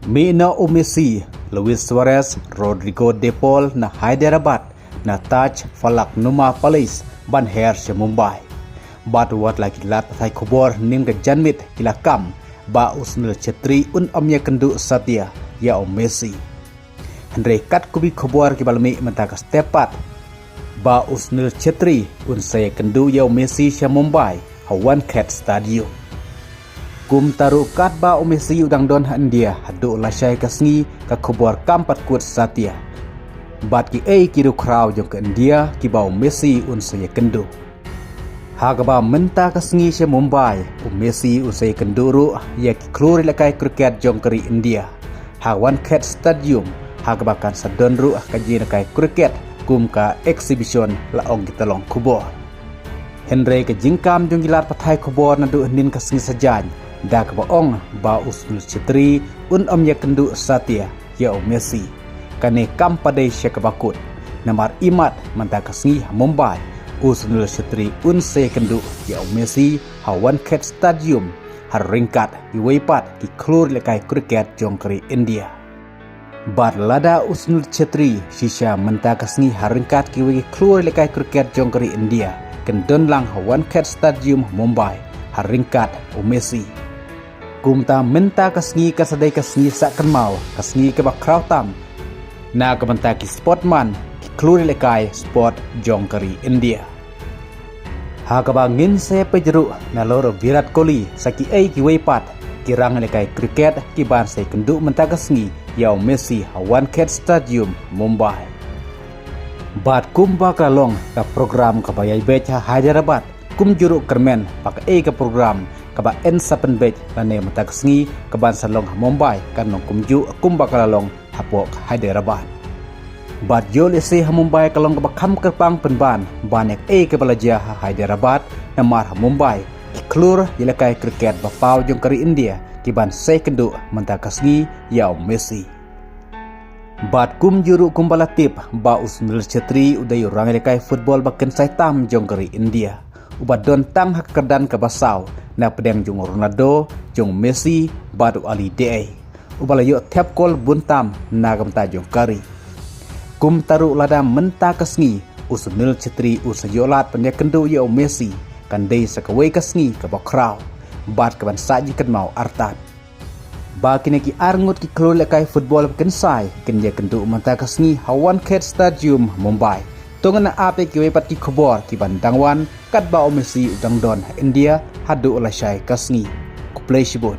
Lionel Messi, Luis Suarez, Rodrigo De Paul na Hyderabad na Taj Falak Numa Palace ban her se Mumbai. Bat wat lagi lat patai kubor nim ke janmit kilakam ba Usnul Chetri un omnya kendu Satya ya Messi. Henry kat kubi kubor ki balmi mentakas tepat ba Usnul Chetri un saya kendu ya Messi se Mumbai Hawan Cat Stadium. Kum taru kat ba Messi udang don India hadu lasai kasngi ka kubor kampat kuat Satya. Bat ki kiru kraw jong ke India ki ba Messi un saya kendu. Hagaba menta kasngi se Mumbai Messi un saya kenduru ya ki kluri lakai kriket jong keri India. Hawan Cat Stadium hagaba kan sadonru kaji lakai kriket kum ka exhibition laong gitalong kubor. Henry ke jingkam jong gilar patai kubor nadu nin kasngi sajan. Dak baong ba Usnul Chetri un omnya kendu Satya ya Messi kane kam padai syakabakut namar imat manta kasngi Mumbai Usnul Chetri un se kendu ya Messi Hawan Cat Stadium har ringkat di weipat ki klur lekai kriket jongkeri India. Bat lada Usnul Chetri sisa manta kasngi har ringkat ki wei klur lekai kriket jongkeri India kendon lang Hawan Cat Stadium Mumbai har ringkat Messi. Kumta menta kasngi kasadai kasngi sakkan mau kasngi ke bakraw tam na kamanta ki sportman ki kluri lekai sport jongkeri India. Hakaba ngin se pejeru na loro Virat Kohli saki ki weipat kirang lekai kriket ki ban se kendu menta kasngi ya Messi Hawan Cat Stadium Mumbai. Bat kum bakalong ka program kabayai becha Hyderabad kum juru kermen pak ke program kaba N7 bej lane mataksngi kaban salong Mumbai kanong kumju kumbakalalong hapok Hyderabad. Bat jol ese Mumbai kalong kaba kam kerpang penban banek ke balaja Hyderabad namar Mumbai klur yelakai kriket bapau jongkari India kiban sekendu mataksngi ya Messi. Bat kum juru kumbalatip ba Usnul Chetri uday rangilekai football baken saitam jongkari India. Ubat don tang hak kerdan ke basau na pedang jong Ronaldo jong Messi badu Ali De ubalayo tap kol buntam na gamta jong kari kum taru lada menta kasngi Usnul Chetri usayolat penyakendu ya Messi kandai sakawai kasngi ke bakraw bat kaban saji kan mau artat ba kineki arngut ki klul lekai football kensai kenya kendu menta kasngi Hawan Cat Stadium Mumbai. Tongan na ape ki wepat ki kubor ki bandangwan kat ba Messi udang don India hadu ulasai kasngi kuplay sibut.